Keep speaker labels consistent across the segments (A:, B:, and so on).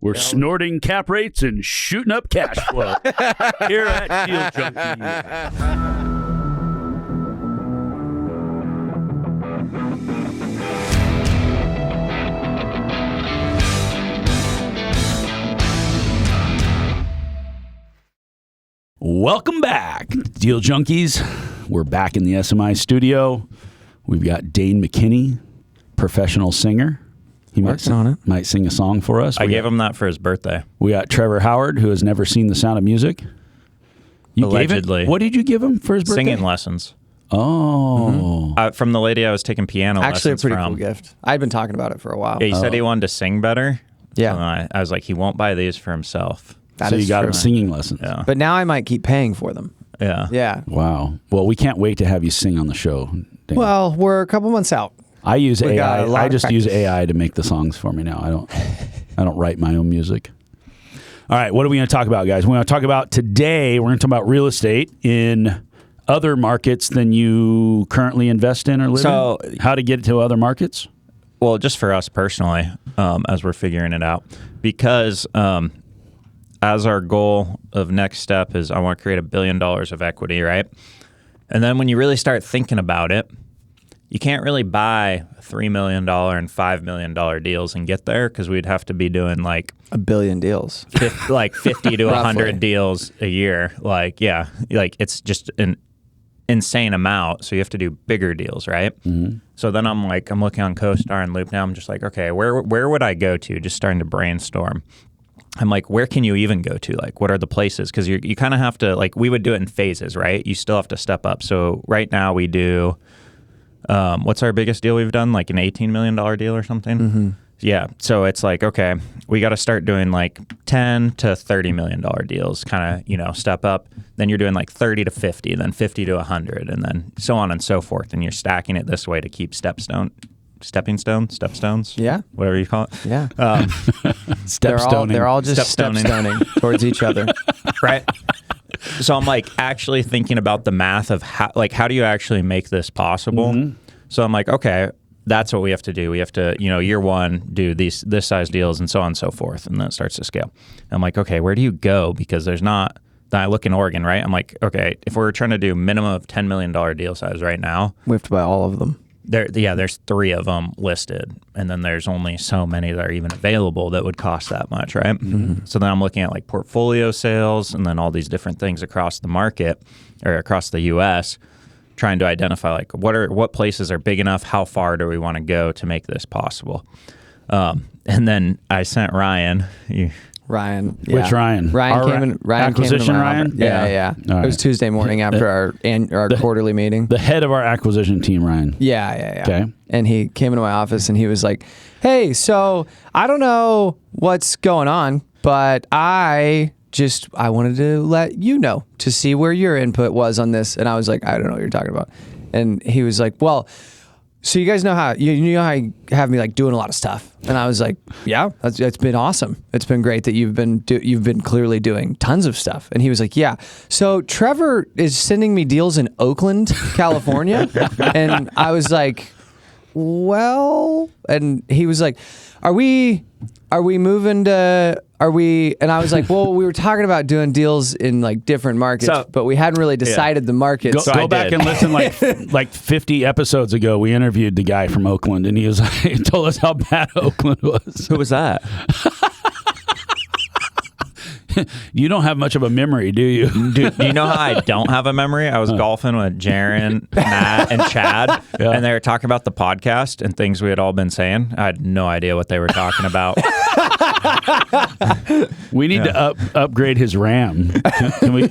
A: We're snorting cap rates and shooting up cash flow here at Deal Junkies. Welcome back, Deal Junkies. We're back in the SMI studio. We've got Dane McKinney, professional singer. He might sing a song for us.
B: I gave him that for his birthday.
A: We got Trevor Howard, who has never seen The Sound of Music.
B: Allegedly.
A: What did you give him for his birthday?
B: Singing lessons.
A: Oh.
B: From the lady I was taking piano
C: Actually,
B: lessons
C: a pretty
B: from.
C: cool gift. I'd been talking about it for a while.
B: Yeah, he said he wanted to sing better.
C: Yeah.
B: So I was like, he won't buy these for himself.
A: So you got him singing lessons.
B: Yeah.
C: But now I might keep paying for them.
B: Yeah.
C: Yeah.
A: Wow. Well, we can't wait to have you sing on the show, Dane.
C: Well, we're a couple months out.
A: I use
C: We got
A: AI.
C: a lot
A: I
C: of
A: just use
C: practice.
A: AI to make the songs for me now. I don't write my own music. All right, what are we going to talk about, guys? We're going to talk about today. We're going to talk about real estate in other markets than you currently invest in or live in. How to get to other markets?
B: Well, just for us personally, as we're figuring it out, because as our goal of next step is I want to create $1 billion of equity, right? And then when you really start thinking about it, you can't really buy $3 million and $5 million deals and get there because we'd have to be doing like
C: $1 billion deals.
B: 50 to 100 deals a year. Like it's just an insane amount. So you have to do bigger deals, right? Mm-hmm. So then I'm looking on CoStar and Loop now. I'm just like, okay, where would I go to? Just starting to brainstorm. I'm like, where can you even go to? Like, what are the places? Because you kind of have to, like, we would do it in phases, right? You still have to step up. So right now we do, what's our biggest deal we've done? Like an $18 million deal or something? Mm-hmm. Yeah. So it's like, okay, we got to start doing like $10 to $30 million deals, kind of, step up. Then you're doing like 30 to 50, then 50 to 100, and then so on and so forth. And you're stacking it this way to keep stepping stones,
C: Yeah.
B: whatever you call it.
C: Yeah.
A: They're
C: all just step stoning towards each other.
B: Right. So I'm like actually thinking about the math of how do you actually make this possible? Mm-hmm. So I'm like, okay, that's what we have to do. We have to, year one, do this size deals and so on and so forth. And then it starts to scale. And I'm like, okay, where do you go? Because there's not, I look in Oregon, right? I'm like, okay, if we're trying to do minimum of $10 million deal size right now.
C: We have to buy all of them.
B: There's 3 of them listed, and then there's only so many that are even available that would cost that much, right? Mm-hmm. So then I'm looking at like portfolio sales and then all these different things across the market or across the U.S., trying to identify like what places are big enough, how far do we want to go to make this possible? And then I sent Ryan.
C: Ryan. Yeah.
A: Which Ryan?
C: Ryan
A: acquisition
C: came
A: Ryan?
C: Yeah. It was Tuesday morning after our quarterly meeting.
A: The head of our acquisition team, Ryan.
C: Yeah.
A: Okay.
C: And he came into my office and he was like, hey, so I don't know what's going on, but I wanted to let you know to see where your input was on this. And I was like, I don't know what you're talking about. And he was like, well, so you guys know how you have me like doing a lot of stuff, and I was like, yeah, it's been awesome. It's been great that you've been clearly doing tons of stuff. And he was like, yeah. So Trevor is sending me deals in Oakland, California, and I was like, well, and he was like, are we moving to? And I was like, well, we were talking about doing deals in like different markets, but we hadn't really decided the markets.
A: Go back and listen like 50 episodes ago, we interviewed the guy from Oakland, and he told us how bad Oakland was.
B: Who was that?
A: You don't have much of a memory, do you?
B: Dude, do you know how I don't have a memory? I was golfing with Jaron, Matt, and Chad, and they were talking about the podcast and things we had all been saying. I had no idea what they were talking about.
A: We need to upgrade his RAM. Can we?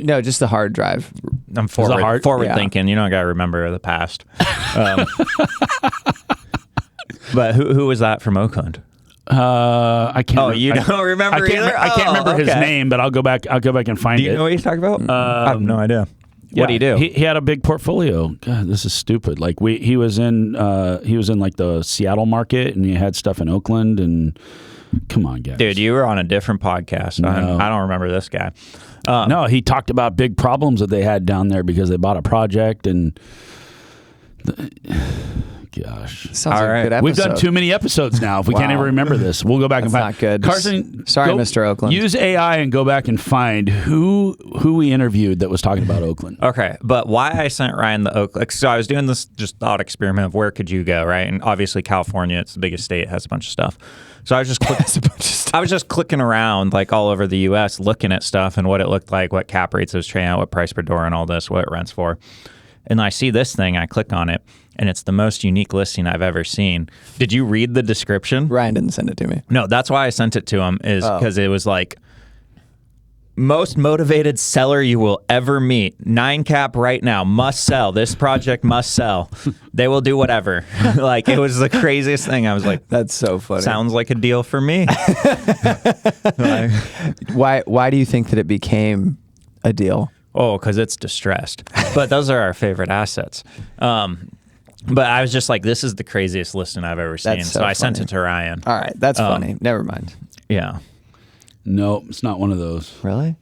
C: No, just the hard drive.
B: I'm forward thinking. You know, I got to remember the past. But who was that from Oakland?
A: I can't.
B: Oh, you don't remember either?
A: I can't remember his name, but I'll go back and find it.
B: Do you know what he's talking about? I have no idea. What do you do?
A: He had a big portfolio. God, this is stupid. Like he was in like the Seattle market, and he had stuff in Oakland. And come on, guys,
B: dude, you were on a different podcast. No. I don't remember this guy.
A: No, he talked about big problems that they had down there because they bought a project and. gosh.
C: Sounds like a good episode.
A: We've done too many episodes now. If we can't even remember this, we'll go back and find.
C: Not good.
A: Carson,
C: sorry, Mr. Oakland.
A: Use AI and go back and find who we interviewed that was talking about Oakland.
B: Okay, but why I sent Ryan the Oakland? So I was doing this just thought experiment of where could you go, right? And obviously California, it's the biggest state, has a bunch of stuff. So I was just clicking around like all over the U.S. looking at stuff and what it looked like, what cap rates it was trading at, what price per door, and all this, what it rents for. And I see this thing, I click on it, and it's the most unique listing I've ever seen. Did you read the description?
C: Ryan didn't send it to me.
B: No, that's why I sent it to him, is because it was like, most motivated seller you will ever meet. 9 cap right now. Must sell. This project must sell. They will do whatever. Like, it was the craziest thing. I was like,
C: that's so funny.
B: Sounds like a deal for me.
C: Why do you think that it became a deal?
B: Oh, because it's distressed. But those are our favorite assets. But I was just like, this is the craziest listing I've ever seen.
C: That's so
B: I sent
C: funny.
B: it to Ryan.
C: All right, that's funny. Never mind.
B: Yeah.
A: No, it's not one of those.
C: Really?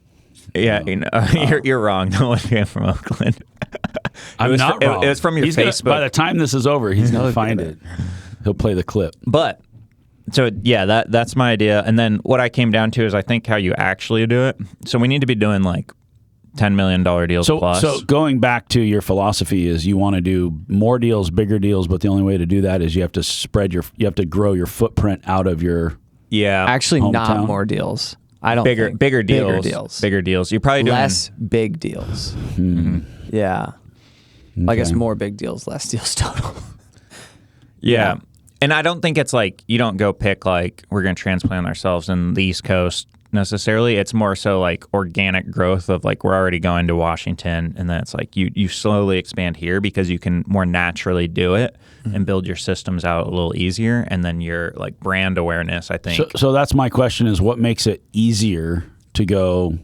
B: Yeah, you're wrong. No one came from Oakland.
A: I'm not wrong.
B: It was from your Facebook.
A: By the time this is over, he's going to find it. He'll play the clip.
B: But so yeah, that's my idea. And then what I came down to is I think how you actually do it. So we need to be doing like $10 million deals plus.
A: So going back to your philosophy is you want to do more deals, bigger deals, but the only way to do that is you have to grow your footprint out of your
C: actually
A: hometown.
C: Not more deals. I don't
B: bigger
C: think.
B: deals. Bigger deals. You're probably doing
C: less big deals. Yeah. I guess more big deals, less deals total.
B: Yeah. And I don't think it's like you don't go pick like we're going to transplant ourselves in the East Coast necessarily. It's more so like organic growth of like we're already going to Washington, and then it's like you slowly expand here because you can more naturally do it and build your systems out a little easier, and then your like brand awareness, I think.
A: So that's my question is what makes it easier to go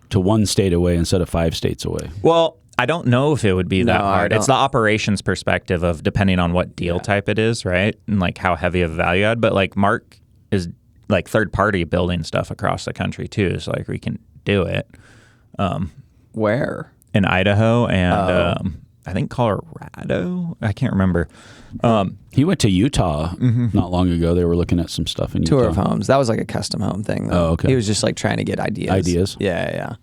A: to one state away instead of 5 states away?
B: Well, I don't know if it would be that hard.
C: I
B: It's the operations perspective of depending on what deal type it is, right? And like how heavy of a value add. But like Mark is like third party building stuff across the country too. So like we can do it.
C: Where?
B: In Idaho and I think Colorado. I can't remember.
A: He went to Utah not long ago. They were looking at some stuff in Utah.
C: Tour of homes. That was like a custom home thing, though.
A: Oh, okay.
C: He was just like trying to get ideas.
A: Yeah.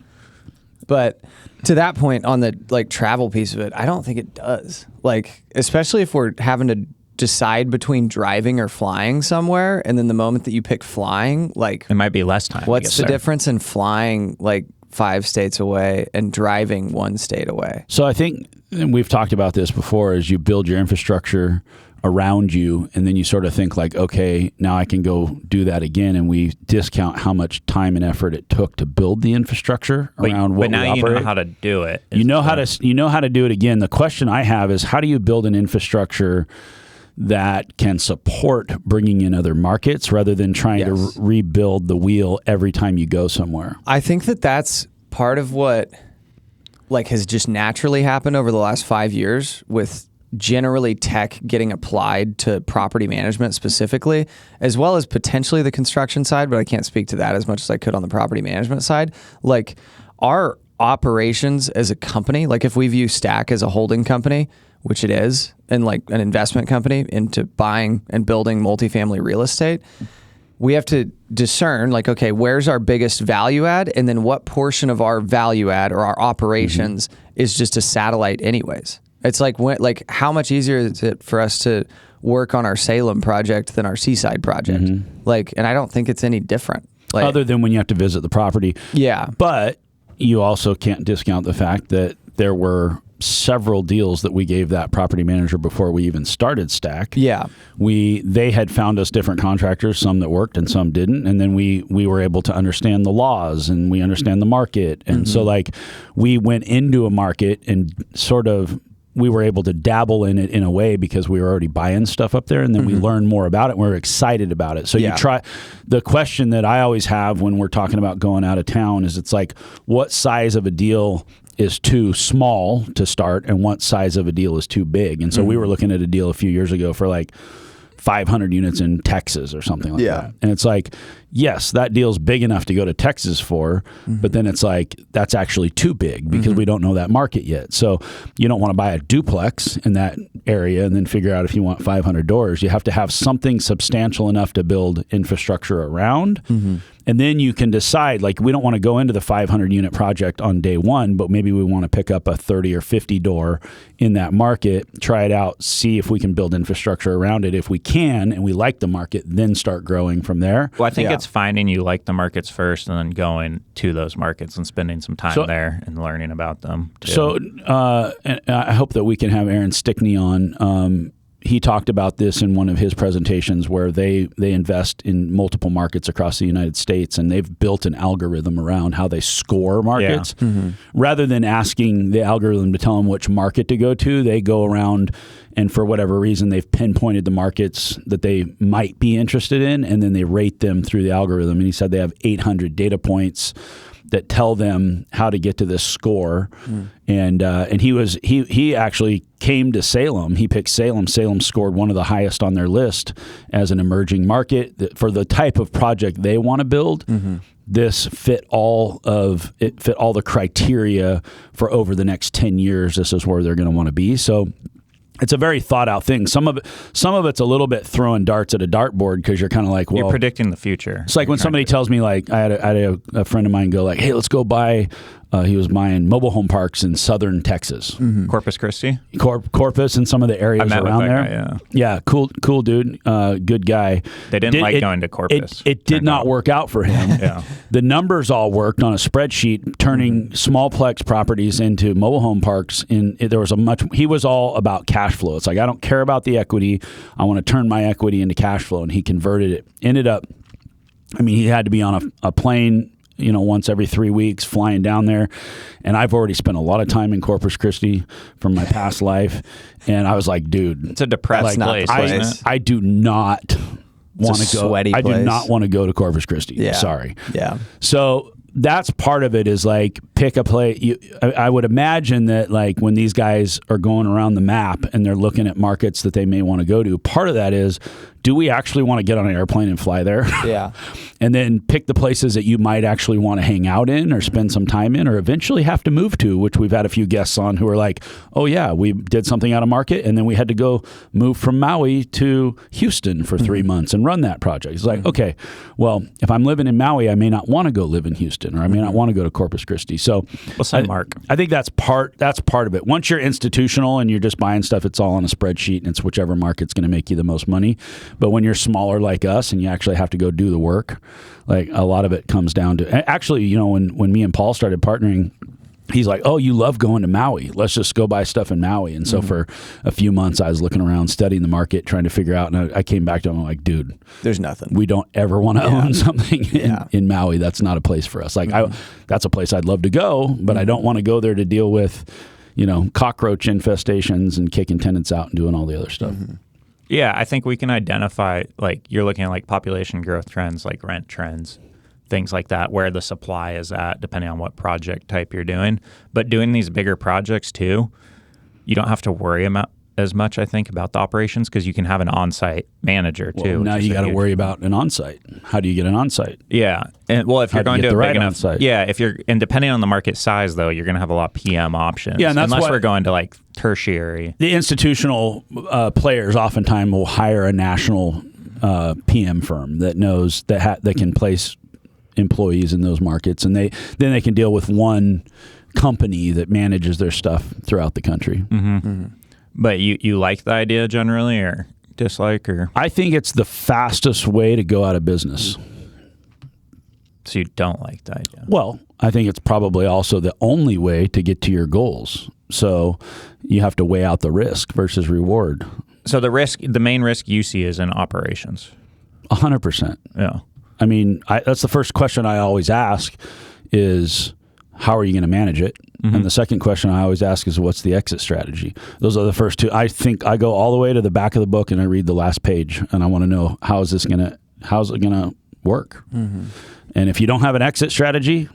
C: But to that point on the like travel piece of it, I don't think it does. Like, especially if we're having to decide between driving or flying somewhere, and then the moment that you pick flying, like
B: It might be less time.
C: what's the difference in flying like 5 states away and driving 1 state away?
A: So I think, and we've talked about this before, is you build your infrastructure around you, and then you sort of think like, okay, now I can go do that again, and we discount how much time and effort it took to build the infrastructure around what we operate.
B: But now you know how to do it.
A: You know how to do it again. The question I have is, how do you build an infrastructure that can support bringing in other markets rather than trying to rebuild the wheel every time you go somewhere?
C: I think that that's part of what like has just naturally happened over the last 5 years with generally tech getting applied to property management specifically, as well as potentially the construction side, but I can't speak to that as much as I could on the property management side. Like our operations as a company, like if we view Stack as a holding company, which it is, and like an investment company into buying and building multifamily real estate, we have to discern like, okay, where's our biggest value add? And then what portion of our value add or our operations is just a satellite anyways? It's like how much easier is it for us to work on our Salem project than our Seaside project? Like, and I don't think it's any different. Like,
A: other than when you have to visit the property. Yeah. But you also can't discount the fact that there were several deals that we gave that property manager before we even started Stack.
C: Yeah.
A: They had found us different contractors, some that worked and some didn't. And then we were able to understand the laws and we understand the market. And so like we went into a market and sort of we were able to dabble in it in a way because we were already buying stuff up there, and then we learned more about it and we're excited about it. So you try. The question that I always have when we're talking about going out of town is it's like, what size of a deal is too small to start and what size of a deal is too big? And so we were looking at a deal a few years ago for like 500 units in Texas or something like that. And it's like, yes, that deal's big enough to go to Texas for, but then it's like, that's actually too big because we don't know that market yet. So you don't want to buy a duplex in that area and then figure out if you want 500 doors. You have to have something substantial enough to build infrastructure around. And then you can decide, like, we don't want to go into the 500 unit project on day one, but maybe we want to pick up a 30 or 50 door in that market, try it out, see if we can build infrastructure around it. If we can, and we like the market, then start growing from there.
B: Well, I think it's finding you like the markets first and then going to those markets and spending some time there and learning about them too.
A: So and I hope that we can have Aaron Stickney on. He talked about this in one of his presentations where they invest in multiple markets across the United States, and they've built an algorithm around how they score markets. Rather than asking the algorithm to tell them which market to go to, they go around and for whatever reason, they've pinpointed the markets that they might be interested in, and then they rate them through the algorithm. And he said they have 800 data points that tell them how to get to this score. And he actually came to Salem. He picked Salem. Salem scored one of the highest on their list as an emerging market for the type of project they want to build. This fit all the criteria for over the next 10 years. This is where they're going to want to be. So it's a very thought out thing. Some of it's a little bit throwing darts at a dartboard because you're kind of like, well,
B: you're predicting the future.
A: It's like when somebody tells me, like, I had a friend of mine go like, hey, let's go buy. He was buying mobile home parks in southern Texas,
B: Corpus Christi,
A: Corpus, and some of the areas around there.
B: Guy,
A: yeah, cool dude, good guy.
B: They didn't like going to Corpus.
A: It did not work out for him. The numbers all worked on a spreadsheet, turning smallplex properties into mobile home parks. He was all about cash flow. It's like, I don't care about the equity. I want to turn my equity into cash flow, and he converted it. Ended up, he had to be on a plane, once every 3 weeks flying down there. And I've already spent a lot of time in Corpus Christi from my past life. And I was like, dude,
B: it's a depressed place.
A: I do not want to go.
C: Sweaty place.
A: I do not want to go to Corpus Christi.
C: Yeah.
A: Sorry.
C: Yeah.
A: So that's part of it, is like, pick a place. I would imagine that, like, when these guys are going around the map and they're looking at markets that they may want to go to, part of that is, do we actually want to get on an airplane and fly there?
C: Yeah.
A: And then pick the places that you might actually want to hang out in or spend some time in or eventually have to move to, which we've had a few guests on who are like, oh yeah, we did something out of market and then we had to go move from Maui to Houston for 3 months and run that project. It's like, okay, well, if I'm living in Maui, I may not want to go live in Houston, or I may not want to go to Corpus Christi. So
B: Mark,
A: I think that's part of it. Once you're institutional and you're just buying stuff, it's all on a spreadsheet and it's whichever market's going to make you the most money. But when you're smaller like us and you actually have to go do the work, like, a lot of it comes down to, actually, when me and Paul started partnering, he's like, oh, you love going to Maui. Let's just go buy stuff in Maui. And so for a few months, I was looking around, studying the market, trying to figure out. And I came back to him, I'm like, dude,
C: there's nothing.
A: We don't ever want to own something in Maui. That's not a place for us. Like, that's a place I'd love to go, but I don't want to go there to deal with, cockroach infestations and kicking tenants out and doing all the other stuff.
B: Yeah, I think we can identify, like, you're looking at like population growth trends, like rent trends, things like that, where the supply is at, depending on what project type you're doing. But doing these bigger projects too, you don't have to worry about as much, I think, about the operations, because you can have an on-site manager too.
A: Well, now you got to worry about an on-site. How do you get an on-site?
B: Yeah, and well, if you're going to a big enough
A: on-site?
B: Yeah, and depending on the market size, though, you're going to have a lot of PM options.
A: Yeah, and that's
B: unless we're going to like tertiary.
A: The institutional players oftentimes will hire a national PM firm that knows that can place employees in those markets, and then they can deal with one company that manages their stuff throughout the country.
B: But you like the idea generally, or dislike, or?
A: I think it's the fastest way to go out of business.
B: So you don't like the idea?
A: Well, I think it's probably also the only way to get to your goals. So you have to weigh out the risk versus reward.
B: So the main risk you see is in operations.
A: 100%.
B: Yeah.
A: I mean, that's the first question I always ask is, how are you going to manage it? And the second question I always ask is, what's the exit strategy? Those are the first two. I think I go all the way to the back of the book and I read the last page, and I want to know, how's it going to work? And if you don't have an exit strategy,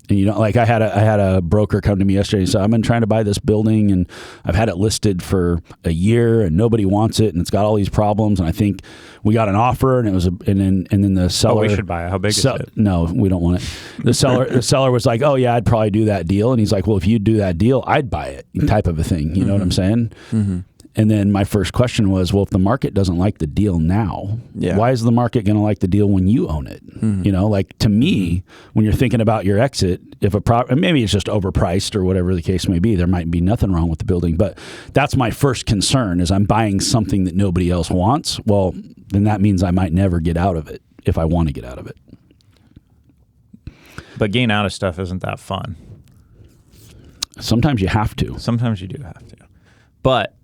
A: And like I had a broker come to me yesterday and said, I've been trying to buy this building and I've had it listed for a year and nobody wants it and it's got all these problems. And I think we got an offer and it was and then the seller.
B: Oh, we should buy it. How big is it?
A: No, we don't want it. The seller was like, oh yeah, I'd probably do that deal. And he's like, well, if you do that deal, I'd buy it, type of a thing. You know what I'm saying? Mm-hmm. And then my first question was, well, if the market doesn't like the deal now, why is the market going to like the deal when you own it? Mm-hmm. Like to me, when you're thinking about your exit, if maybe it's just overpriced or whatever the case may be, there might be nothing wrong with the building. But that's my first concern is I'm buying something that nobody else wants. Well, then that means I might never get out of it if I want to get out of it.
B: But getting out of stuff isn't that fun.
A: Sometimes you have to.
B: Sometimes you do have to. But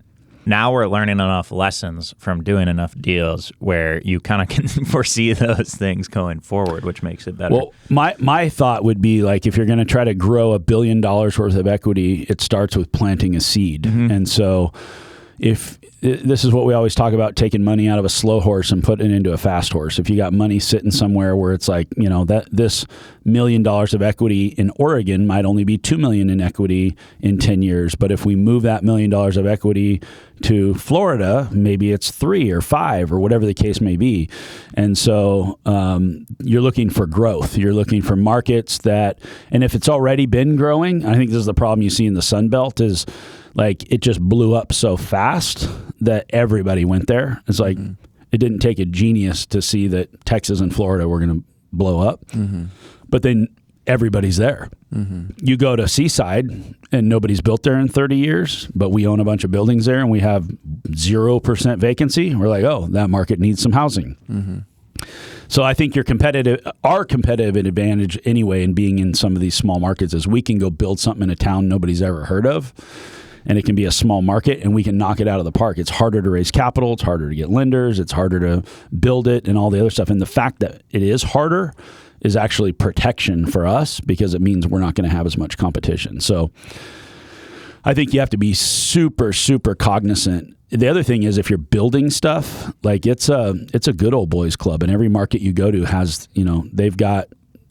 B: now we're learning enough lessons from doing enough deals where you kind of can foresee those things going forward, which makes it better.
A: Well, my thought would be like if you're going to try to grow $1 billion worth of equity, it starts with planting a seed. Mm-hmm. And so if this is what we always talk about, taking money out of a slow horse and putting it into a fast horse. If you got money sitting somewhere where it's like, that this $1 million of equity in Oregon might only be $2 million in equity in 10 years. But if we move that $1 million of equity to Florida, maybe it's 3 or 5 or whatever the case may be. And so you're looking for growth. You're looking for markets and if it's already been growing, I think this is the problem you see in the Sun Belt is like it just blew up so fast that everybody went there. It's like it didn't take a genius to see that Texas and Florida were going to blow up. Mm-hmm. But then everybody's there. Mm-hmm. You go to Seaside and nobody's built there in 30 years, but we own a bunch of buildings there and we have 0% vacancy. We're like, oh, that market needs some housing. Mm-hmm. So I think our competitive advantage anyway in being in some of these small markets is we can go build something in a town nobody's ever heard of. And it can be a small market and we can knock it out of the park. It's harder to raise capital. It's harder to get lenders. It's harder to build it and all the other stuff. And the fact that it is harder is actually protection for us because it means we're not going to have as much competition. So I think you have to be super, super cognizant. The other thing is if you're building stuff, like it's a good old boys club and every market you go to has, they've got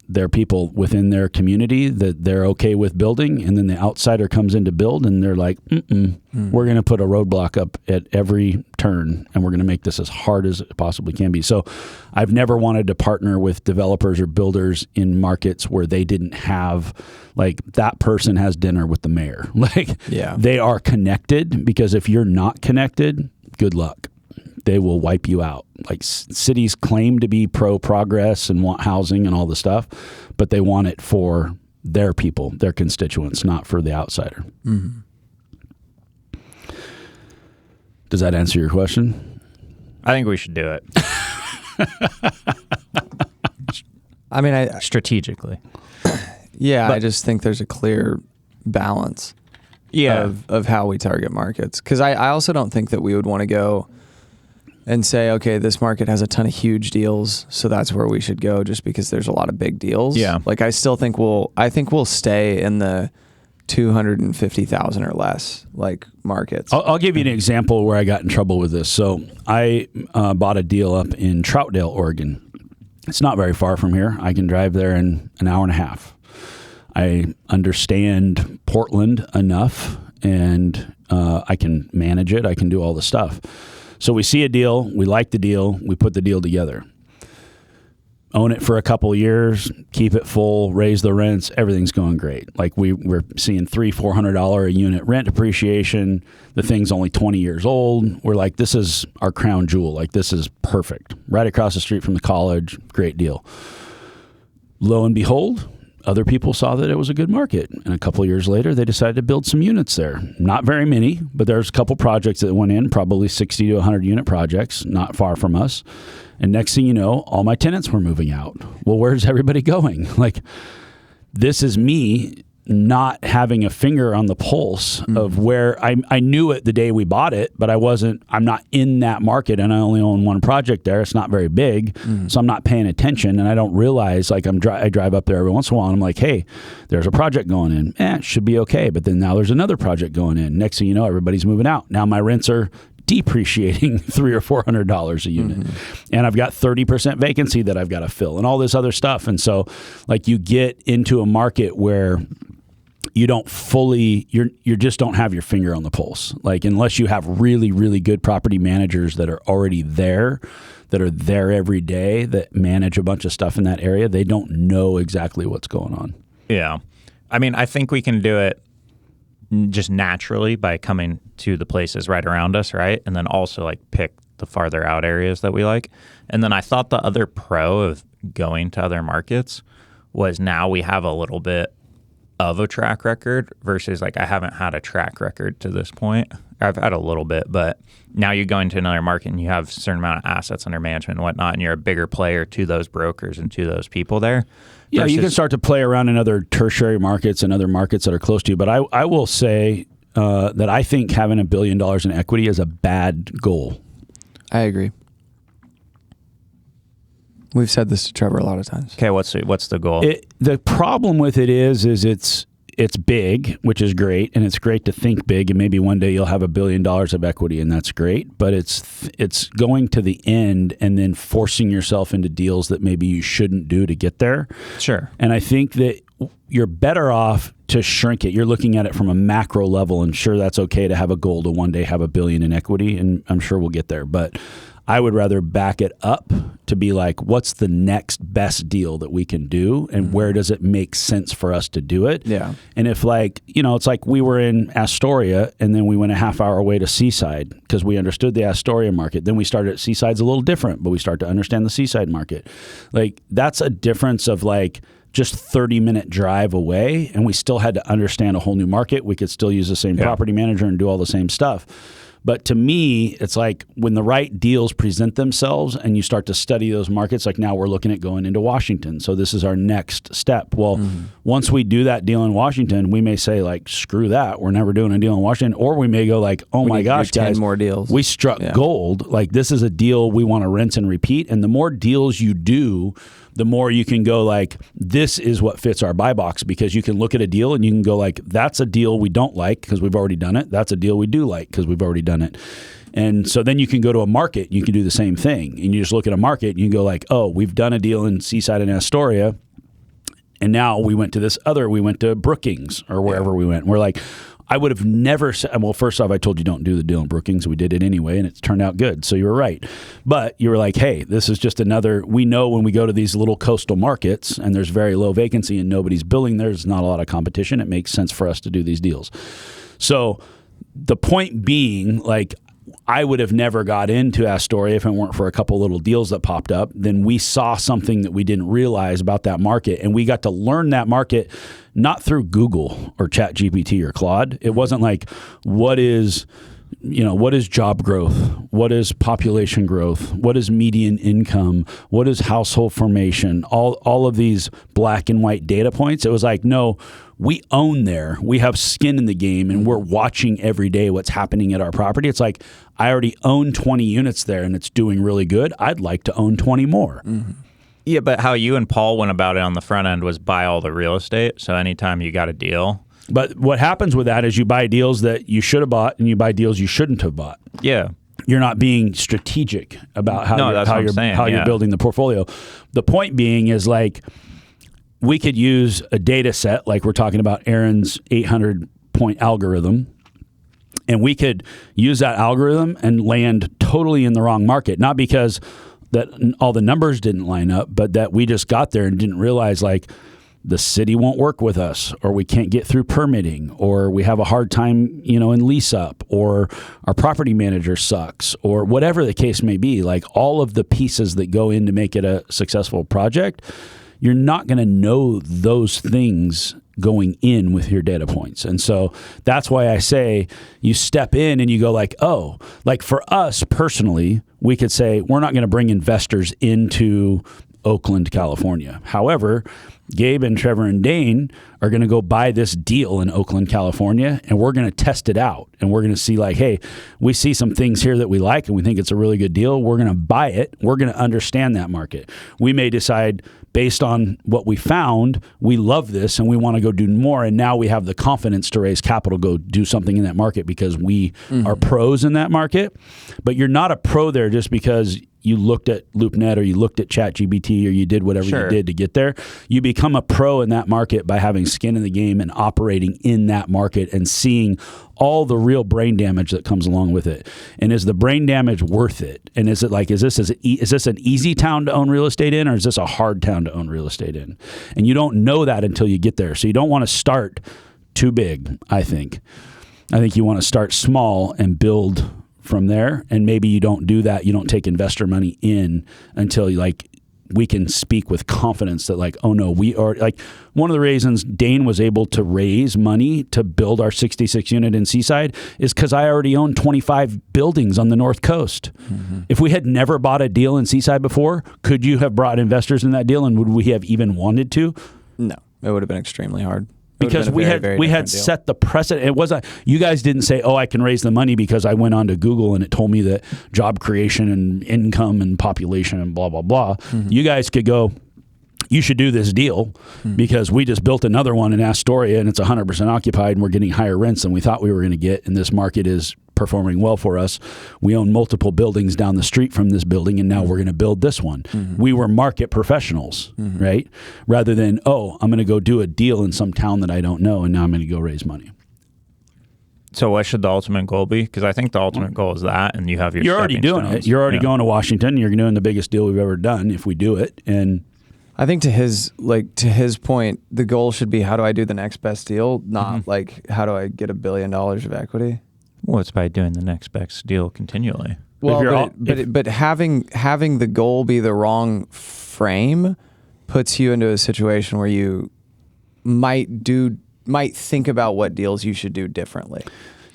A: their people within their community that they're okay with building. And then the outsider comes in to build and they're like, we're going to put a roadblock up at every turn and we're going to make this as hard as it possibly can be. So I've never wanted to partner with developers or builders in markets where they didn't have like that person has dinner with the mayor. They are connected because if you're not connected, good luck. They will wipe you out. Like cities claim to be pro-progress and want housing and all the stuff, but they want it for their people, their constituents, not for the outsider. Mm-hmm. Does that answer your question?
B: I think we should do it.
C: I mean,
B: strategically.
C: Yeah, I just think there's a clear balance of how we target markets. Because I also don't think that we would want to go and say, okay, this market has a ton of huge deals, so that's where we should go just because there's a lot of big deals.
B: Yeah.
C: Like I still think we'll stay in the 250,000 or less like markets.
A: I'll give you an example where I got in trouble with this. So I bought a deal up in Troutdale, Oregon. It's not very far from here. I can drive there in an hour and a half. I understand Portland enough and I can manage it. I can do all the stuff. So we see a deal, we like the deal, we put the deal together. Own it for a couple of years, keep it full, raise the rents, everything's going great. Like we're seeing $300-400 a unit rent appreciation. The thing's only 20 years old. We're like, this is our crown jewel. Like this is perfect. Right across the street from the college, great deal. Lo and behold, other people saw that it was a good market. And a couple of years later, they decided to build some units there. Not very many, but there's a couple projects that went in, probably 60 to 100 unit projects, not far from us. And next thing you know, all my tenants were moving out. Well, where's everybody going? Like, this is me not having a finger on the pulse of where I knew it the day we bought it, but I'm not in that market and I only own one project there. It's not very big. So I'm not paying attention and I don't realize like I drive up there every once in a while and I'm like, hey, there's a project going in. It should be okay. But then now there's another project going in. Next thing you know, everybody's moving out. Now my rents are depreciating $300 or $400 a unit, and I've got 30% vacancy that I've got to fill, and all this other stuff. And so, like, you get into a market where you don't fully, you just don't have your finger on the pulse. Like, unless you have really, really good property managers that are already there, that are there every day, that manage a bunch of stuff in that area, they don't know exactly what's going on.
B: Yeah. I mean, I think we can do it just naturally by coming to the places right around us, right? And then also like pick the farther out areas that we like. And then I thought the other pro of going to other markets was now we have a little bit of a track record versus like I haven't had a track record to this point. I've had a little bit, but now you go into another market and you have a certain amount of assets under management and whatnot, and you're a bigger player to those brokers and to those people there.
A: Yeah, you can start to play around in other tertiary markets and other markets that are close to you. But I will say that I think having $1 billion in equity is a bad goal.
C: I agree. We've said this to Trevor a lot of times.
B: Okay, what's the goal?
A: The problem with it is it's big, which is great, and it's great to think big, and maybe one day you'll have $1 billion of equity, and that's great. But it's going to the end and then forcing yourself into deals that maybe you shouldn't do to get there.
B: Sure.
A: And I think that you're better off to shrink it. You're looking at it from a macro level, and sure, that's okay to have a goal to one day have $1 billion in equity, and I'm sure we'll get there. But I would rather back it up to be like, what's the next best deal that we can do, and where does it make sense for us to do it?
C: Yeah.
A: And if, like, it's like we were in Astoria and then we went a half hour away to Seaside because we understood the Astoria market. Then we started at Seaside's a little different, but we start to understand the Seaside market. Like, that's a difference of like just 30-minute drive away, and we still had to understand a whole new market. We could still use the same property manager and do all the same stuff. But to me, it's like when the right deals present themselves and you start to study those markets, like now we're looking at going into Washington. So this is our next step. Well, once we do that deal in Washington, we may say like, screw that, we're never doing a deal in Washington. Or we may go like, oh my gosh, guys,
C: 10 more deals.
A: We struck gold. Like, this is a deal we want to rinse and repeat. And the more deals you do, the more you can go like, this is what fits our buy box, because you can look at a deal and you can go like, that's a deal we don't like because we've already done it. That's a deal we do like because we've already done it. And so then you can go to a market, you can do the same thing. And you just look at a market and you go like, oh, we've done a deal in Seaside and Astoria, and now we went to Brookings or wherever we went. We're like, I would have never said, well, first off, I told you don't do the deal in Brookings. We did it anyway, and it's turned out good. So you were right. But you were like, hey, this is just another, we know when we go to these little coastal markets and there's very low vacancy and nobody's building, there's not a lot of competition. It makes sense for us to do these deals. So the point being, like, I would have never got into Astoria if it weren't for a couple little deals that popped up. Then we saw something that we didn't realize about that market, and we got to learn that market not through Google or ChatGPT or Claude. It wasn't like, what is job growth? What is population growth? What is median income? What is household formation? All of these black and white data points. It was like, no, we own there. We have skin in the game, and we're watching every day what's happening at our property. It's like, I already own 20 units there, and it's doing really good. I'd like to own 20 more.
C: Mm-hmm.
B: Yeah, but how you and Paul went about it on the front end was buy all the real estate. So anytime you got a deal.
A: But what happens with that is you buy deals that you should have bought, and you buy deals you shouldn't have bought.
B: Yeah.
A: You're not being strategic about how you're building the portfolio. The point being is, like, we could use a data set, like we're talking about Aaron's 800-point algorithm, and we could use that algorithm and land totally in the wrong market. Not because that all the numbers didn't line up, but that we just got there and didn't realize, like, the city won't work with us, or we can't get through permitting, or we have a hard time, in lease up, or our property manager sucks, or whatever the case may be. Like, all of the pieces that go in to make it a successful project, you're not going to know those things going in with your data points. And so that's why I say you step in and you go like, oh, like for us personally, we could say we're not going to bring investors into Oakland, California. However, Gabe and Trevor and Dane are going to go buy this deal in Oakland, California, and we're going to test it out. And we're going to see like, hey, we see some things here that we like and we think it's a really good deal. We're going to buy it. We're going to understand that market. We may decide based on what we found, we love this and we want to go do more. And now we have the confidence to raise capital, go do something in that market because we are pros in that market. But you're not a pro there just because you looked at LoopNet or you looked at ChatGPT or you did whatever you did to get there. You become a pro in that market by having skin in the game and operating in that market and seeing all the real brain damage that comes along with it. And is the brain damage worth it? And is it like, is this an easy town to own real estate in, or is this a hard town to own real estate in? And you don't know that until you get there. So you don't want to start too big, I think. I think you want to start small and build from there. And maybe you don't do that. You don't take investor money in until we can speak with confidence that like, oh no, we are like, one of the reasons Dane was able to raise money to build our 66 unit in Seaside is because I already own 25 buildings on the North Coast. If we had never bought a deal in Seaside before, could you have brought investors in that deal, and would we have even wanted to?
C: No, it would have been extremely hard.
A: Because we had set the precedent. It wasn't, you guys didn't say, oh, I can raise the money because I went on to Google and it told me that job creation and income and population and blah, blah, blah. You guys could go, you should do this deal because we just built another one in Astoria and it's 100% occupied and we're getting higher rents than we thought we were going to get. And this market is performing well for us. We own multiple buildings down the street from this building and now we're going to build this one. We were market professionals, right? Rather than, oh, I'm going to go do a deal in some town that I don't know and now I'm going to go raise money.
B: So what should the ultimate goal be? Because I think the ultimate goal is that, and you have your
A: You're already doing
B: stones.
A: it. You're already going to Washington. You're doing the biggest deal we've ever done if we do it. And
C: I think to his point, the goal should be, how do I do the next best deal? Not like, how do I get $1 billion of equity?
B: Well, it's by doing the next best deal continually.
C: Well, but having the goal be the wrong frame puts you into a situation where you might think about what deals you should do differently.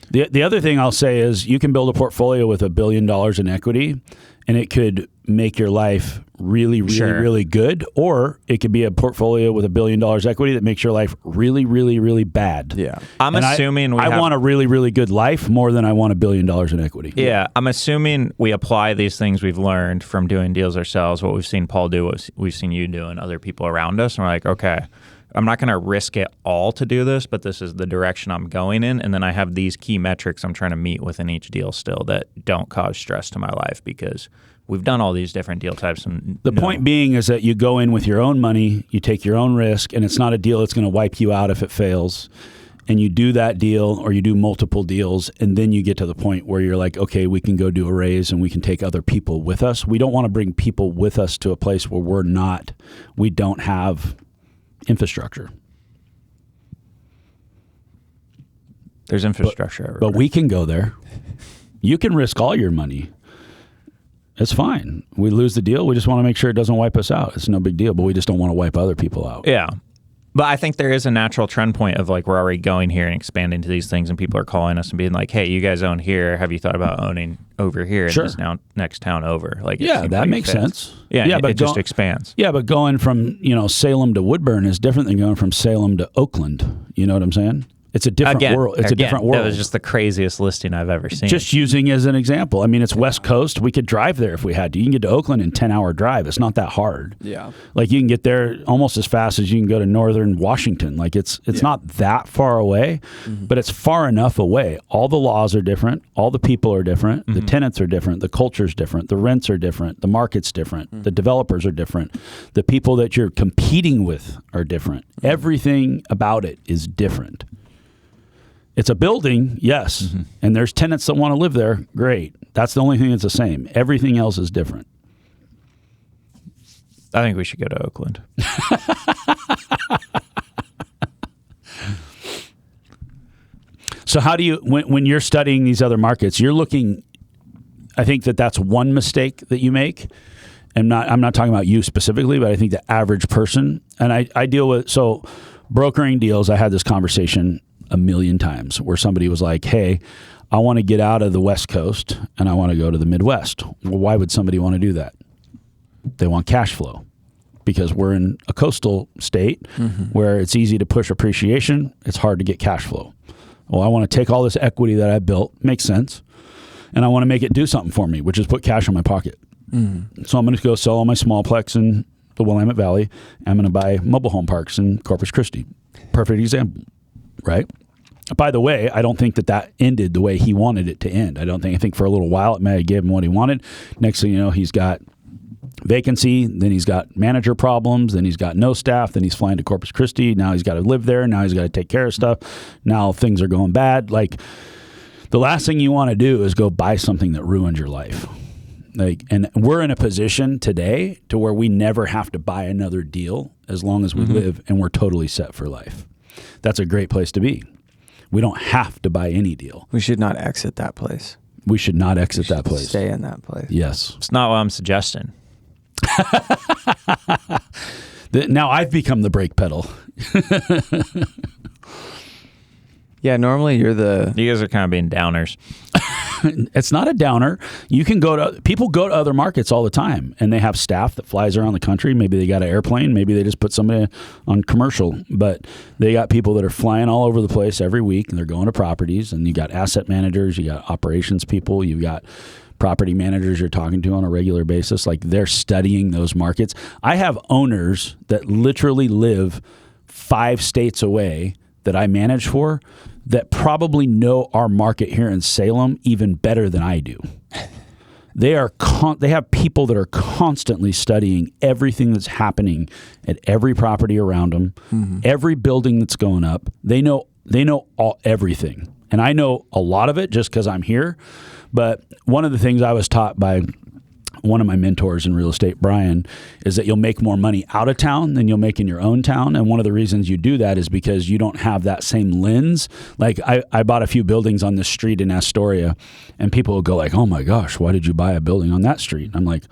A: The other thing I'll say is you can build a portfolio with $1 billion in equity, and it could make your life really, really, really good, or it could be a portfolio with $1 billion equity that makes your life really, really, really bad.
C: Yeah,
B: I'm assuming
A: I want a really, really good life more than I want $1 billion in equity.
B: Yeah, I'm assuming we apply these things we've learned from doing deals ourselves, what we've seen Paul do, what we've seen you do, and other people around us, and we're like, okay, I'm not going to risk it all to do this, but this is the direction I'm going in. And then I have these key metrics I'm trying to meet within each deal still that don't cause stress to my life because we've done all these different deal types. And
A: the point being is that you go in with your own money, you take your own risk, and it's not a deal that's going to wipe you out if it fails. And you do that deal or you do multiple deals, and then you get to the point where you're like, okay, we can go do a raise and we can take other people with us. We don't want to bring people with us to a place where we don't have infrastructure.
B: There's infrastructure everywhere.
A: But we can go there. You can risk all your money. It's fine. We lose the deal. We just want to make sure it doesn't wipe us out. It's no big deal, but we just don't want to wipe other people out.
B: Yeah. But I think there is a natural trend point of like we're already going here and expanding to these things, and people are calling us and being like, hey, you guys own here. Have you thought about owning over here in this next town over? Like,
A: yeah, that makes sense.
B: Yeah, but it just expands.
A: Yeah, but going from Salem to Woodburn is different than going from Salem to Oakland. You know what I'm saying? It's a different world. It's a different world.
B: That was just the craziest listing I've ever seen.
A: Just using as an example. I mean, it's West Coast. We could drive there if we had to. You can get to Oakland in 10-hour drive. It's not that hard.
C: Yeah.
A: Like you can get there almost as fast as you can go to northern Washington. Like it's not that far away, but it's far enough away. All the laws are different. All the people are different. The tenants are different. The culture's different. The rents are different. The market's different. The developers are different. The people that you're competing with are different. Everything about it is different. It's a building, yes, and there's tenants that want to live there. Great. That's the only thing that's the same. Everything else is different.
B: I think we should go to Oakland.
A: So how do you, when you're studying these other markets, you're looking, I think that's one mistake that you make. And I'm not talking about you specifically, but I think the average person, and I deal with, so brokering deals, I had this conversation a million times where somebody was like, hey, I want to get out of the West Coast and I want to go to the Midwest. Well, why would somebody want to do that? They want cash flow because we're in a coastal state where it's easy to push appreciation. It's hard to get cash flow. Well, I want to take all this equity that I built, makes sense, and I want to make it do something for me, which is put cash in my pocket. So I'm going to go sell all my smallplex in the Willamette Valley. I'm going to buy mobile home parks in Corpus Christi. Perfect example, right? By the way, I don't think that ended the way he wanted it to end. I think for a little while it may have given him what he wanted. Next thing you know, he's got vacancy, then he's got manager problems, then he's got no staff, then he's flying to Corpus Christi. Now he's got to live there. Now he's got to take care of stuff. Now things are going bad. Like, the last thing you want to do is go buy something that ruins your life. Like, and we're in a position today to where we never have to buy another deal as long as we live, and we're totally set for life. That's a great place to be. We don't have to buy any deal.
C: We should not exit that place.
A: We should not exit that place.
C: Stay in that place.
A: Yes.
B: It's not what I'm suggesting.
A: Now I've become the brake pedal.
C: Yeah, normally
B: You guys are kind of being downers.
A: It's not a downer. People go to other markets all the time, and they have staff that flies around the country. Maybe they got an airplane. Maybe they just put somebody on commercial, but they got people that are flying all over the place every week, and they're going to properties, and you got asset managers, you got operations people, you got property managers you're talking to on a regular basis. Like, they're studying those markets. I have owners that literally live 5 states away that I manage for that probably know our market here in Salem even better than I do. They have people that are constantly studying everything that's happening at every property around them, every building that's going up. They know everything. And I know a lot of it just because I'm here. But one of the things I was taught by one of my mentors in real estate, Brian, is that you'll make more money out of town than you'll make in your own town. And one of the reasons you do that is because you don't have that same lens. Like, I bought a few buildings on this street in Astoria, and people will go like, oh my gosh, why did you buy a building on that street? And I'm like,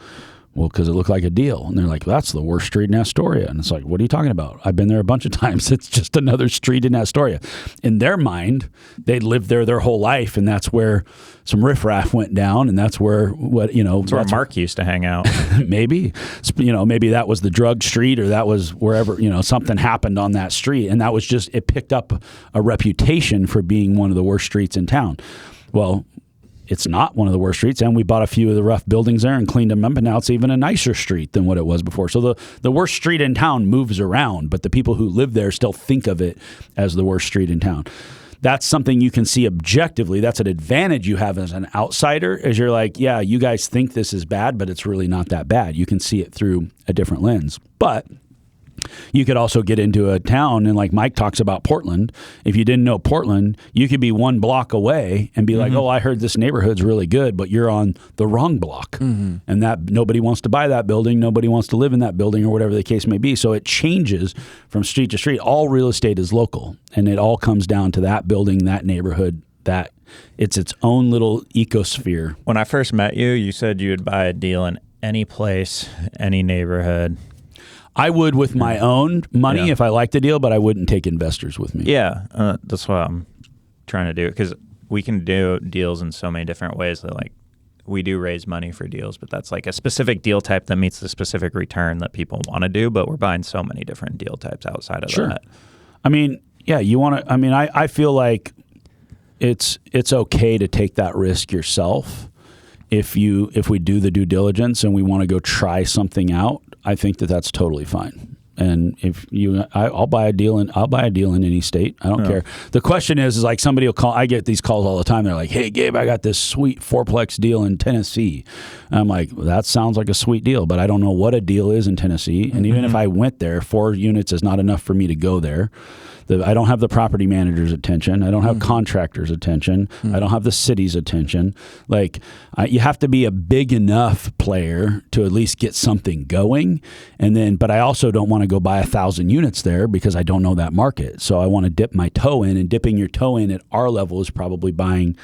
A: well, because it looked like a deal. And they're like, that's the worst street in Astoria. And it's like, what are you talking about? I've been there a bunch of times. It's just another street in Astoria. In their mind, they'd lived there their whole life, and that's where some riffraff went down, and that's where
B: That's where Mark used to hang out.
A: Maybe that was the drug street, or that was wherever something happened on that street, and that was just, it picked up a reputation for being one of the worst streets in town. Well, it's not one of the worst streets, and we bought a few of the rough buildings there and cleaned them up, and now it's even a nicer street than what it was before. So the worst street in town moves around, but the people who live there still think of it as the worst street in town. That's something you can see objectively. That's an advantage you have as an outsider, is you're like, yeah, you guys think this is bad, but it's really not that bad. You can see it through a different lens. But you could also get into a town, and like Mike talks about Portland. If you didn't know Portland, you could be 1 block away and be like, oh, I heard this neighborhood's really good, but you're on the wrong block. And that nobody wants to buy that building. Nobody wants to live in that building, or whatever the case may be. So it changes from street to street. All real estate is local, and it all comes down to that building, that neighborhood, that it's its own little ecosphere.
B: When I first met you, you said you would buy a deal in any place, any neighborhood.
A: I would with my own money if I liked the deal, but I wouldn't take investors with me.
B: Yeah, that's what I'm trying to do, because we can do deals in so many different ways. That, like, we do raise money for deals, but that's like a specific deal type that meets the specific return that people want to do. But we're buying so many different deal types outside of that.
A: I mean, yeah, you want to. I mean, I feel like it's okay to take that risk yourself. If we do the due diligence and we want to go try something out, I think that's totally fine. And I'll buy a deal in any state. I don't care. The question is like, somebody will call. I get these calls all the time. They're like, "Hey, Gabe, I got this sweet 4-plex deal in Tennessee." And I'm like, well, that sounds like a sweet deal, but I don't know what a deal is in Tennessee. And even if I went there, 4 units is not enough for me to go there. I don't have the property manager's attention. I don't have contractors' attention. I don't have the city's attention. Like, you have to be a big enough player to at least get something going. But I also don't want to go buy 1,000 units there because I don't know that market. So I want to dip my toe in, and dipping your toe in at our level is probably buying,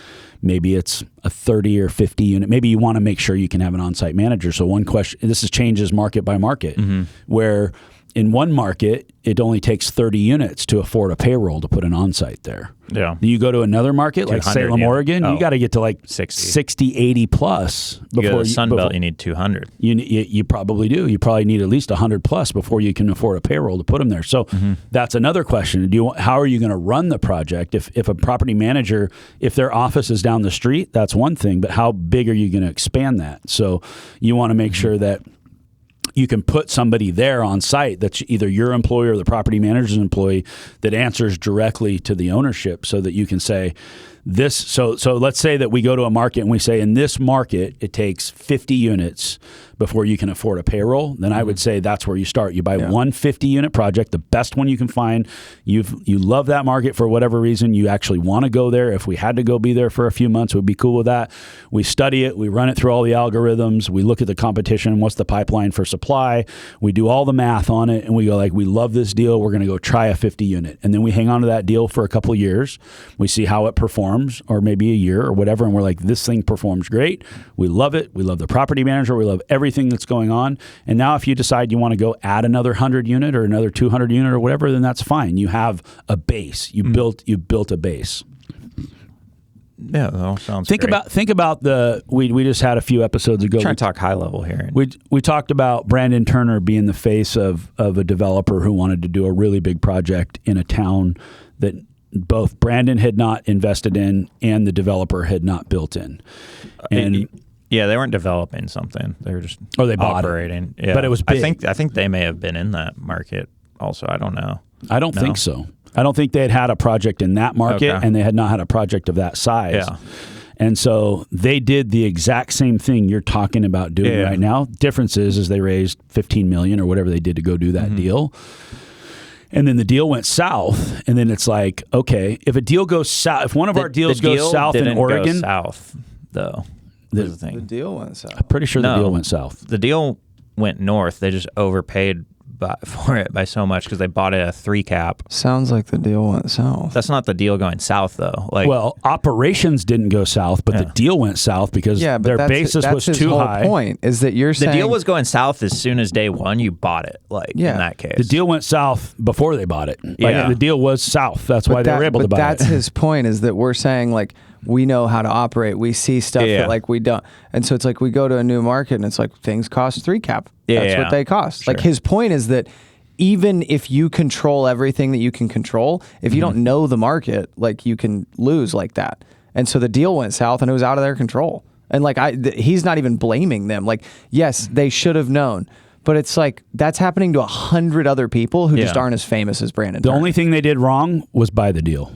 A: maybe it's a 30 or 50 unit. Maybe you want to make sure you can have an on-site manager. So one question, changes market by market, where in one market, it only takes 30 units to afford a payroll to put an on-site there.
B: Yeah.
A: You go to another market like Salem, Oregon, you got to get to like 60, 80 plus.
B: Before you go to the Sunbelt, you need 200.
A: You probably do. You probably need at least 100 plus before you can afford a payroll to put them there. So that's another question. How are you going to run the project? If a property manager, if their office is down the street, that's one thing, but how big are you going to expand that? So you want to make sure that you can put somebody there on site that's either your employee or the property manager's employee that answers directly to the ownership, so that you can say this. So let's say that we go to a market and we say, in this market it takes 50 units before you can afford a payroll. Then I would say that's where you start. You buy one 50-unit project, the best one you can find. You love that market for whatever reason. You actually want to go there. If we had to go be there for a few months, we'd be cool with that. We study it. We run it through all the algorithms. We look at the competition. What's the pipeline for supply? We do all the math on it, and we go like, we love this deal. We're going to go try a 50-unit. And then we hang on to that deal for a couple of years. We see how it performs, or maybe a year or whatever, and we're like, this thing performs great. We love it. We love the property manager. We love everything that's going on. And now if you decide you want to go add another 100 unit or another 200 unit or whatever, then that's fine. You have a base. You built a base.
B: Yeah, that all sounds
A: Think about we just had a few episodes ago.
B: Trying to talk high level here.
A: We talked about Brandon Turner being the face of a developer who wanted to do a really big project in a town that both Brandon had not invested in and the developer had not built in. And
B: yeah, they weren't developing something. They were just
A: they bought
B: operating.
A: It.
B: Yeah.
A: But it was big.
B: I think they may have been in that market also. I don't know.
A: I don't think so. I don't think they had a project in that market, and they had not had a project of that size.
B: Yeah.
A: And so they did the exact same thing you're talking about doing right now. Difference is they raised $15 million or whatever they did to go do that deal. And then the deal went south, and then it's like, okay, if a deal goes south, if one of our deals goes south in Oregon,
B: go south though. The thing.
C: The deal went south.
A: I'm pretty sure the deal went south.
B: The deal went north. They just overpaid for it by so much because they bought it at a 3 cap.
C: Sounds like the deal went south.
B: That's not the deal going south though. Like,
A: well, operations didn't go south, but the deal went south because their basis was too high.
C: The point is that you're saying
B: the deal was going south as soon as day one you bought it. Like in that case,
A: the deal went south before they bought it. Like, the deal was south. That's why they were able to buy it.
C: But that's his point, is that we're saying like, we know how to operate. We see stuff that like we don't. And so it's like we go to a new market and it's like things cost 3 cap. That's what they cost. Sure. Like his point is that even if you control everything that you can control, if you don't know the market, like you can lose like that. And so the deal went south and it was out of their control. And like he's not even blaming them. Like, yes, they should have known. But it's like that's happening to 100 other people who just aren't as famous as Brandon.
A: The only thing they did wrong was buy the deal.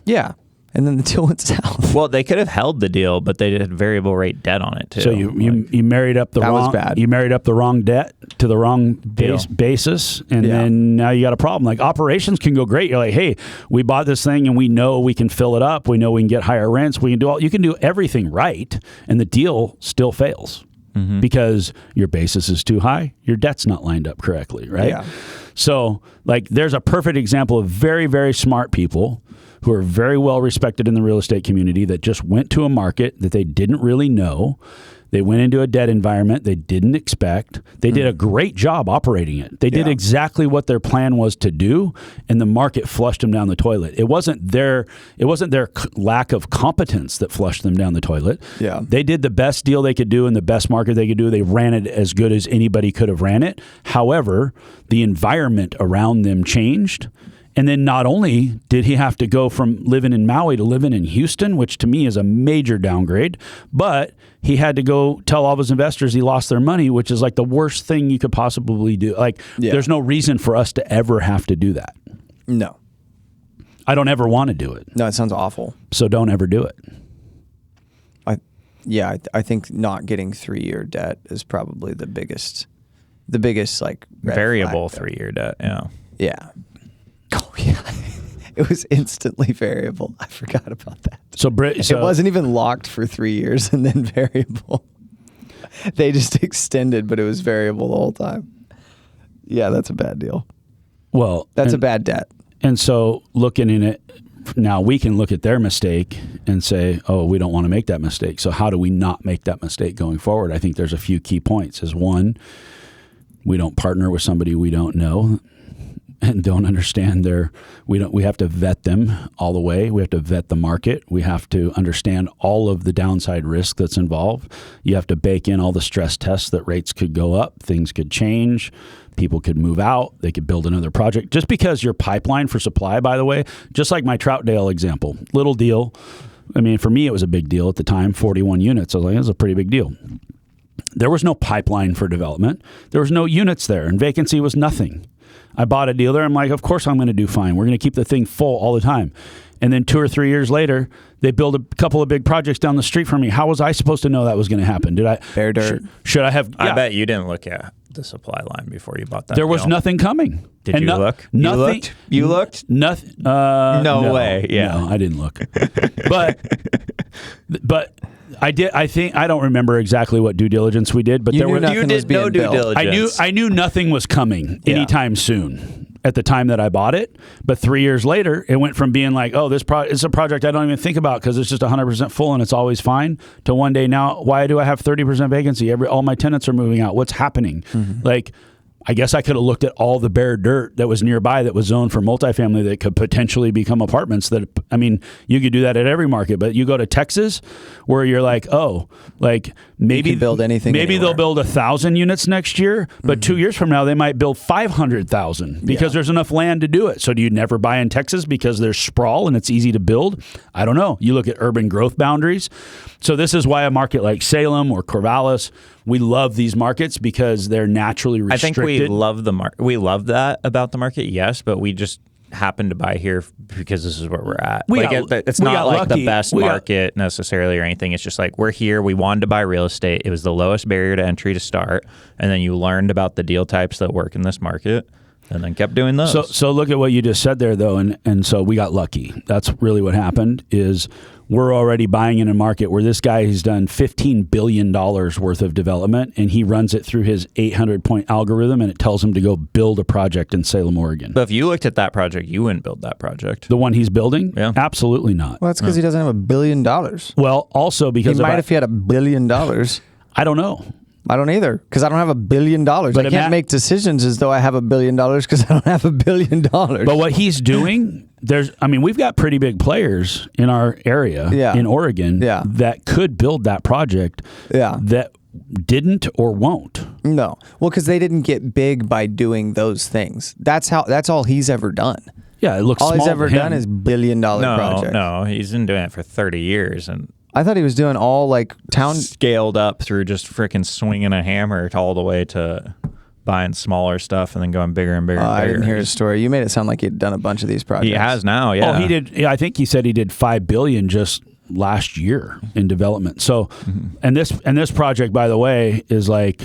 C: Yeah. And then the deal went south.
B: Well, they could have held the deal, but they did variable rate debt on it too.
A: So you married up the
C: that
A: wrong.
C: Was bad.
A: You married up the wrong debt to the wrong basis, and then now you got a problem. Like operations can go great. You're like, hey, we bought this thing, and we know we can fill it up. We know we can get higher rents. We can do all. You can do everything right, and the deal still fails because your basis is too high. Your debt's not lined up correctly, right?
C: Yeah.
A: So like, there's a perfect example of very, very smart people who are very well respected in the real estate community that just went to a market that they didn't really know. They went into a debt environment they didn't expect. They did a great job operating it. They did exactly what their plan was to do, and the market flushed them down the toilet. It wasn't their lack of competence that flushed them down the toilet.
C: Yeah.
A: They did the best deal they could do in the best market they could do. They ran it as good as anybody could have ran it. However, the environment around them changed. And then not only did he have to go from living in Maui to living in Houston, which to me is a major downgrade, but he had to go tell all of his investors he lost their money, which is like the worst thing you could possibly do. Like, there's no reason for us to ever have to do that.
C: No.
A: I don't ever want to do it.
C: No, it sounds awful.
A: So don't ever do it.
C: I think not getting 3-year debt is probably the biggest like
B: variable 3-year debt. Yeah.
C: Yeah. Oh yeah, it was instantly variable. I forgot about that.
A: So
C: it wasn't even locked for 3 years and then variable. They just extended, but it was variable the whole time. Yeah, that's a bad deal.
A: Well,
C: that's a bad debt.
A: And so looking in it now, we can look at their mistake and say, oh, we don't want to make that mistake. So how do we not make that mistake going forward? I think there's a few key points. Is one, we don't partner with somebody we don't know and don't understand we have to vet them all the way. We have to vet the market. We have to understand all of the downside risk that's involved. You have to bake in all the stress tests that rates could go up, things could change, people could move out, they could build another project. Just because your pipeline for supply, by the way, just like my Troutdale example, little deal. I mean, for me, it was a big deal at the time, 41 units. I was like, that's a pretty big deal. There was no pipeline for development. There was no units there, and vacancy was nothing. I bought a deal there. I'm like, of course I'm going to do fine. We're going to keep the thing full all the time. And then 2 or 3 years later, they built a couple of big projects down the street from me. How was I supposed to know that was going to happen? Did I?
C: Bare dirt.
A: Should I have?
B: I bet you didn't look at the supply line before you bought that.
A: There was nothing coming.
B: Did you look?
A: Nothing.
B: You looked?
A: Nothing.
B: No way. Yeah.
A: No, I didn't look. But I did. I think I don't remember exactly what due diligence we did, but
C: You
A: there
C: knew
A: were.
C: nothing
B: You
C: was
B: did
C: being
B: no due
C: built.
B: diligence.
A: I knew nothing was coming
C: Yeah.
A: anytime soon at the time that I bought it. But 3 years later, it went from being like, oh, it's a project I don't even think about because it's just 100% full and it's always fine, to one day now, why do I have 30% vacancy? All my tenants are moving out. What's happening? Like, I guess I could have looked at all the bare dirt that was nearby that was zoned for multifamily that could potentially become apartments. You could do that at every market, but you go to Texas where you're like, oh, like maybe
C: can build anything
A: Maybe
C: anywhere.
A: they'll build 1,000 units next year, but 2 years from now they might build 500,000 because there's enough land to do it. So do you never buy in Texas because there's sprawl and it's easy to build? I don't know. You look at urban growth boundaries. So this is why a market like Salem or Corvallis, we love these markets because they're naturally
B: I
A: restricted.
B: think we love the market. We love that about the market, yes, but we just happen to buy here because this is where we're at. It's not like the best market necessarily or anything. It's just like we're here. We wanted to buy real estate. It was the lowest barrier to entry to start, and then you learned about the deal types that work in this market, and then kept doing those.
A: So look at what you just said there, though, and so we got lucky. That's really what happened. Is we're already buying in a market where this guy has done $15 billion worth of development, and he runs it through his 800-point algorithm, and it tells him to go build a project in Salem, Oregon.
B: But if you looked at that project, you wouldn't build that project.
A: The one he's building?
B: Yeah.
A: Absolutely not.
C: Well, that's because he doesn't have $1 billion.
A: Well, also
C: He
A: because
C: might if he had $1 billion.
A: I don't know.
C: I don't either, because I don't have $1 billion. I can't make decisions as though I have $1 billion because I don't have $1 billion.
A: But what he's doing, we've got pretty big players in our area in Oregon that could build that project that didn't or won't.
C: No. Well, because they didn't get big by doing those things. That's all he's ever done.
A: Yeah, it looks
C: all
A: small
C: he's ever
A: to him.
C: done is $1 billion projects.
B: No, he's been doing it for 30 years, and
C: I thought he was doing all like town
B: scaled up through just freaking swinging a hammer all the way to buying smaller stuff and then going bigger and bigger. And bigger.
C: I didn't hear his story. You made it sound like he'd done a bunch of these projects.
B: He has now. Yeah.
A: Oh, he did. Yeah, I think he said he did $5 billion just last year in development. So, and this project, by the way, is like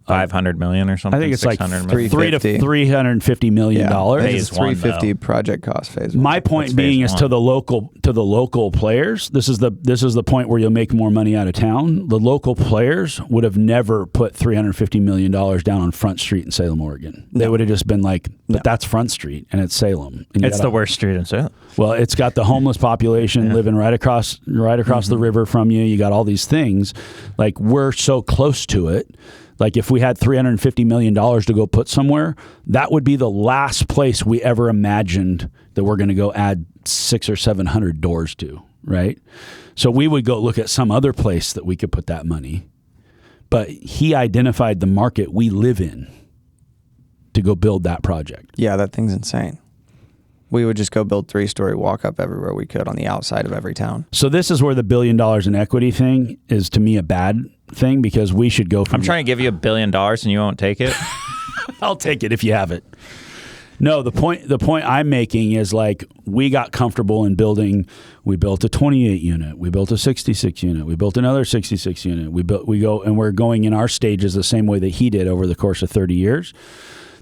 B: 500 million or something.
A: I think it's like
C: $350
A: to $350 million.
C: I think
B: Phase
C: it's
B: one,
C: $350 project cost phase one.
A: My point being is to the local players. This is the point where you'll make more money out of town. The local players would have never put $350 million down on Front Street in Salem, Oregon. They would have just been like, but that's Front Street and it's Salem. And
B: it's the worst street in Salem.
A: Well, it's got the homeless population living right across the river from you. You got all these things. Like, we're so close to it. Like, if we had $350 million to go put somewhere, that would be the last place we ever imagined that we're going to go add 600 or 700 doors to, right? So we would go look at some other place that we could put that money. But he identified the market we live in to go build that project.
C: Yeah, that thing's insane. We would just go build 3-story walk-up everywhere we could on the outside of every town.
A: So this is where the $1 billion in equity thing is, to me, a bad thing, because we should go from...
B: I'm trying to give you $1 billion and you won't take it?
A: I'll take it if you have it. No, the point I'm making is, like, we got comfortable in building. We built a 28 unit. We built a 66 unit. We built another 66 unit. We're going in our stages the same way that he did over the course of 30 years.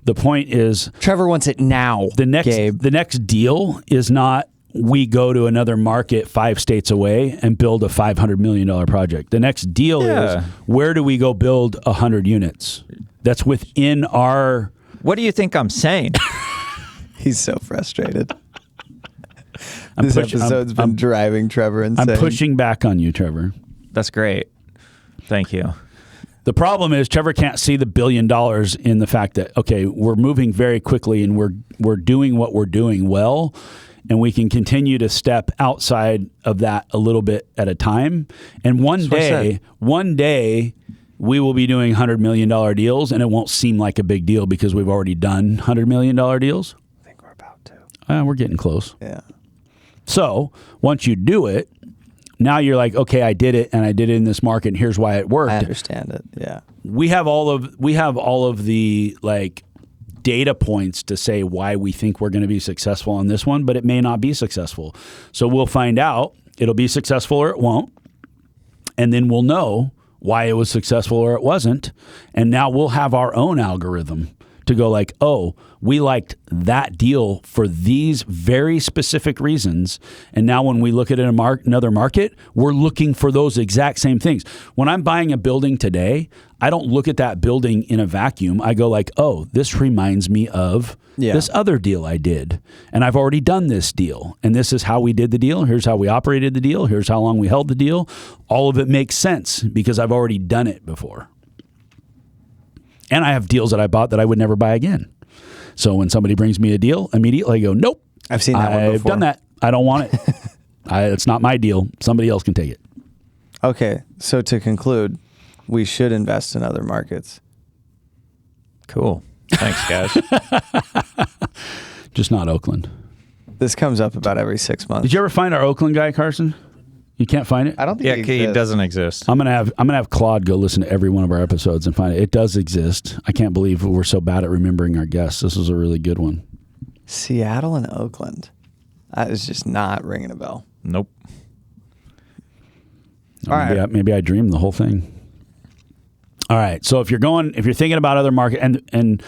A: The point is,
C: Trevor wants it now.
A: The next deal is not we go to another market 5 states away and build a $500 million project. The next deal is, where do we go build 100 units? That's within our...
B: What do you think I'm saying?
C: He's so frustrated. This episode's been driving Trevor insane.
A: I'm pushing back on you, Trevor.
B: That's great. Thank you.
A: The problem is Trevor can't see the $1 billion in the fact that, okay, we're moving very quickly and we're doing what we're doing well, and we can continue to step outside of that a little bit at a time. And one day we will be doing $100 million deals, and it won't seem like a big deal because we've already done $100 million deals.
C: I think we're about to.
A: We're getting close.
C: Yeah.
A: So once you do it, now you're like, okay, I did it, and I did it in this market, and here's why it worked.
C: I understand it. Yeah.
A: We have all of the like data points to say why we think we're going to be successful on this one, but it may not be successful. So we'll find out. It'll be successful or it won't. And then we'll know why it was successful or it wasn't. And now we'll have our own algorithm to go like, oh, we liked that deal for these very specific reasons. And now when we look at another market, we're looking for those exact same things. When I'm buying a building today, I don't look at that building in a vacuum. I go like, oh, this reminds me of this other deal I did. And I've already done this deal. And this is how we did the deal. Here's how we operated the deal. Here's how long we held the deal. All of it makes sense because I've already done it before. And I have deals that I bought that I would never buy again. So when somebody brings me a deal, immediately I go, nope.
C: I've seen that one before.
A: I've done that. I don't want it. It's not my deal. Somebody else can take it.
C: Okay. So to conclude, we should invest in other markets.
B: Cool. Thanks, guys.
A: Just not Oakland.
C: This comes up about every 6 months.
A: Did you ever find our Oakland guy, Carson? You can't find it?
C: I don't think
B: it doesn't exist.
A: I'm gonna have Claude go listen to every one of our episodes and find it. It does exist. I can't believe we're so bad at remembering our guests. This was a really good one.
C: Seattle and Oakland. That is just not ringing a bell.
B: Nope.
A: All right. Maybe I dreamed the whole thing. All right. So if you're thinking about other market, and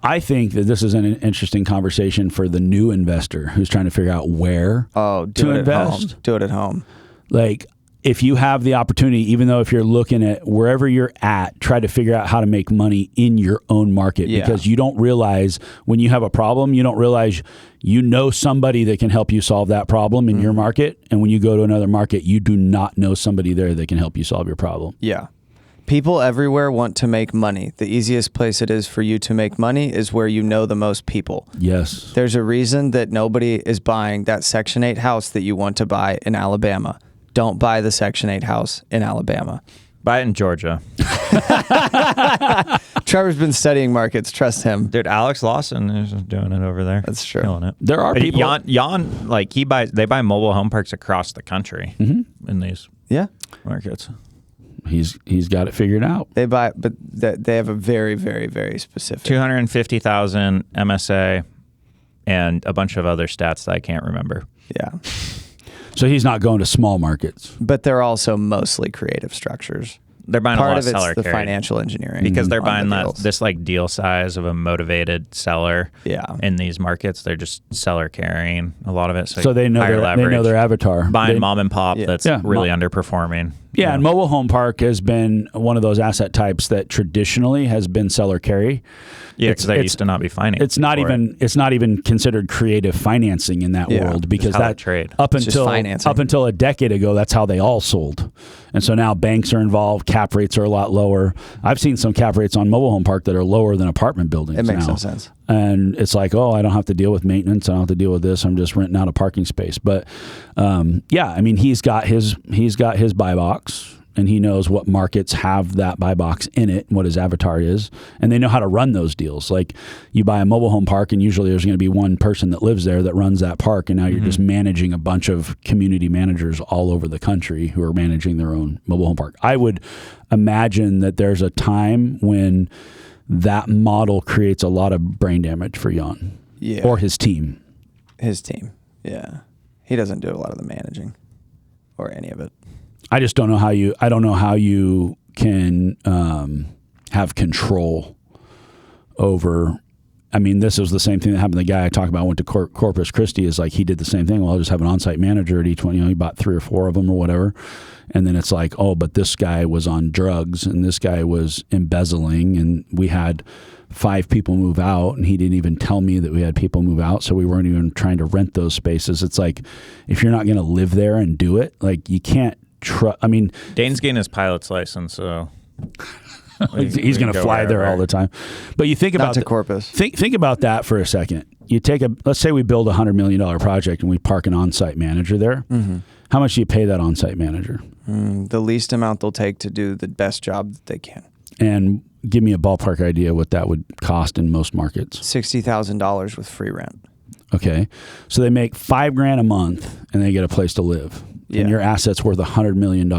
A: I think that this is an interesting conversation for the new investor who's trying to figure out where to invest.
C: Do it at home.
A: Like, if you have the opportunity, even though if you're looking at wherever you're at, try to figure out how to make money in your own market because you don't realize when you have a problem, you don't realize you know somebody that can help you solve that problem in your market. And when you go to another market, you do not know somebody there that can help you solve your problem.
C: Yeah. People everywhere want to make money. The easiest place it is for you to make money is where you know the most people.
A: Yes.
C: There's a reason that nobody is buying that Section 8 house that you want to buy in Alabama. Don't buy the Section 8 house in Alabama.
B: Buy it in Georgia.
C: Trevor's been studying markets. Trust him.
B: Dude, Alex Lawson is doing it over there.
C: That's true.
B: Killing it.
A: There are people.
B: Jan, like they buy mobile home parks across the country in these markets.
A: He's got it figured out.
C: They buy, but they have a very, very, very specific
B: 250,000 MSA and a bunch of other stats that I can't remember.
C: Yeah.
A: So he's not going to small markets.
C: But they're also mostly creative structures.
B: They're buying
C: Part
B: a lot
C: of
B: of seller
C: it's the
B: carry.
C: financial engineering.
B: Because they're buying
C: the
B: this like deal size of a motivated seller in these markets. They're just seller carrying a lot of it. So
A: they know their avatar.
B: Buying mom and pop that's really underperforming.
A: Yeah, and mobile home park has been one of those asset types that traditionally has been seller carry.
B: Yeah, because they used to not be financing.
A: It's not even considered creative financing in that world because that
B: trade
A: up until a decade ago, that's how they all sold. And so now banks are involved. Cap rates are a lot lower. I've seen some cap rates on mobile home park that are lower than apartment buildings.
C: It makes
A: no
C: sense.
A: And it's like, oh, I don't have to deal with maintenance. I don't have to deal with this. I'm just renting out a parking space. But I mean, he's got his buy box. And he knows what markets have that buy box in it, what his avatar is, and they know how to run those deals. Like you buy a mobile home park, and usually there's going to be one person that lives there that runs that park, and now you're just managing a bunch of community managers all over the country who are managing their own mobile home park. I would imagine that there's a time when that model creates a lot of brain damage for Jan or his team.
C: His team, he doesn't do a lot of the managing or any of it.
A: I just don't know how you can have control over. I mean, this was the same thing that happened. The guy I talked about went to Corpus Christi. Is like he did the same thing. Well, I'll just have an on-site manager at each one. He bought 3 or 4 of them or whatever. And then it's like, oh, but this guy was on drugs and this guy was embezzling, and we had 5 people move out, and he didn't even tell me that we had people move out, so we weren't even trying to rent those spaces. It's like, if you're not going to live there and do it, like you can't. I mean,
B: Dane's getting his pilot's license, so
A: he's going to fly there all the time. But you think about
C: Corpus.
A: Think about that for a second. You take let's say we build $100 million project and we park an on-site manager there. Mm-hmm. How much do you pay that on-site manager?
C: The least amount they'll take to do the best job that they can.
A: And give me a ballpark idea what that would cost in most markets.
C: $60,000 with free rent.
A: Okay, so they make $5,000 a month and they get a place to live. and your asset's worth $100 million.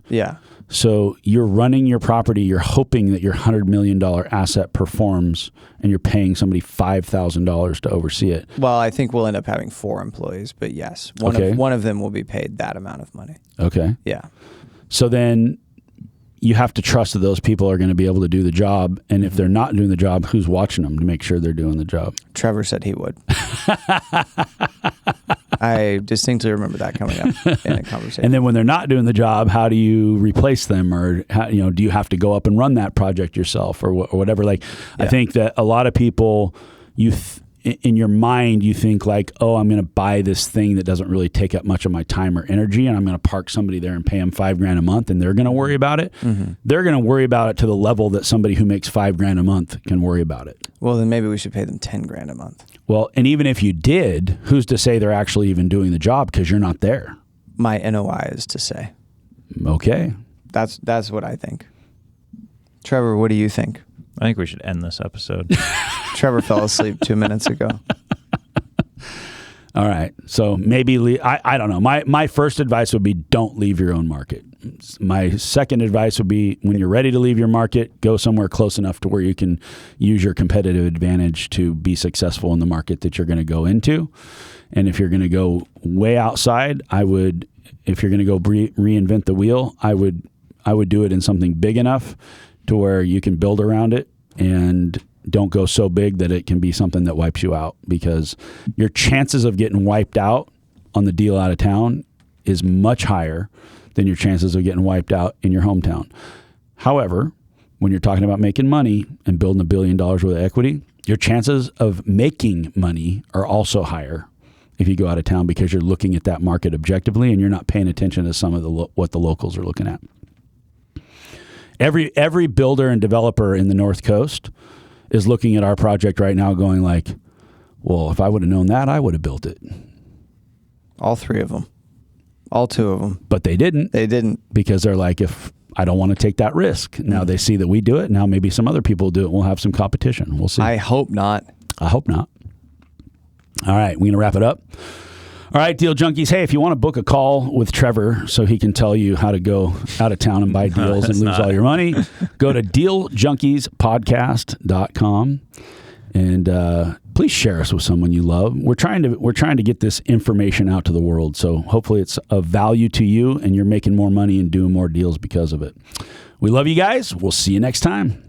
C: Yeah.
A: So you're running your property, you're hoping that your $100 million asset performs, and you're paying somebody $5,000 to oversee it.
C: Well, I think we'll end up having 4 employees, but yes, one of them will be paid that amount of money.
A: Okay.
C: Yeah.
A: So then you have to trust that those people are going to be able to do the job. And if they're not doing the job, who's watching them to make sure they're doing the job?
C: Trevor said he would. I distinctly remember that coming up in a conversation.
A: And then when they're not doing the job, how do you replace them? Or how, do you have to go up and run that project yourself or whatever? Like, I think that a lot of people, in your mind, you think like, oh, I'm going to buy this thing that doesn't really take up much of my time or energy, and I'm going to park somebody there and pay them $5,000 a month, and they're going to worry about it. Mm-hmm. They're going to worry about it to the level that somebody who makes $5,000 a month can worry about it.
C: Well, then maybe we should pay them $10,000 a month.
A: Well, and even if you did, who's to say they're actually even doing the job because you're not there?
C: My NOI is to say.
A: Okay.
C: That's what I think. Trevor, what do you think?
B: I think we should end this episode.
C: Trevor fell asleep 2 minutes ago.
A: All right. So maybe I don't know. My first advice would be don't leave your own market. My second advice would be when you're ready to leave your market, go somewhere close enough to where you can use your competitive advantage to be successful in the market that you're going to go into. And if you're going to go way outside, if you're going to go reinvent the wheel, I would do it in something big enough to where you can build around it and don't go so big that it can be something that wipes you out, because your chances of getting wiped out on the deal out of town is much higher than your chances of getting wiped out in your hometown. However, when you're talking about making money and building $1 billion worth of equity, your chances of making money are also higher if you go out of town, because you're looking at that market objectively and you're not paying attention to some of what the locals are looking at. Every builder and developer in the North Coast is looking at our project right now going like, well, if I would have known that, I would have built it.
C: All 3 of them. All 2 of them.
A: But they didn't.
C: They didn't.
A: Because they're like, if I don't want to take that risk. Now they see that we do it. Now maybe some other people do it. We'll have some competition. We'll see.
C: I hope not.
A: I hope not. All right. We're going to wrap it up. All right, Deal Junkies. Hey, if you want to book a call with Trevor so he can tell you how to go out of town and buy deals and lose all your money, go to dealjunkiespodcast.com and please share us with someone you love. We're trying to get this information out to the world, so hopefully it's of value to you and you're making more money and doing more deals because of it. We love you guys. We'll see you next time.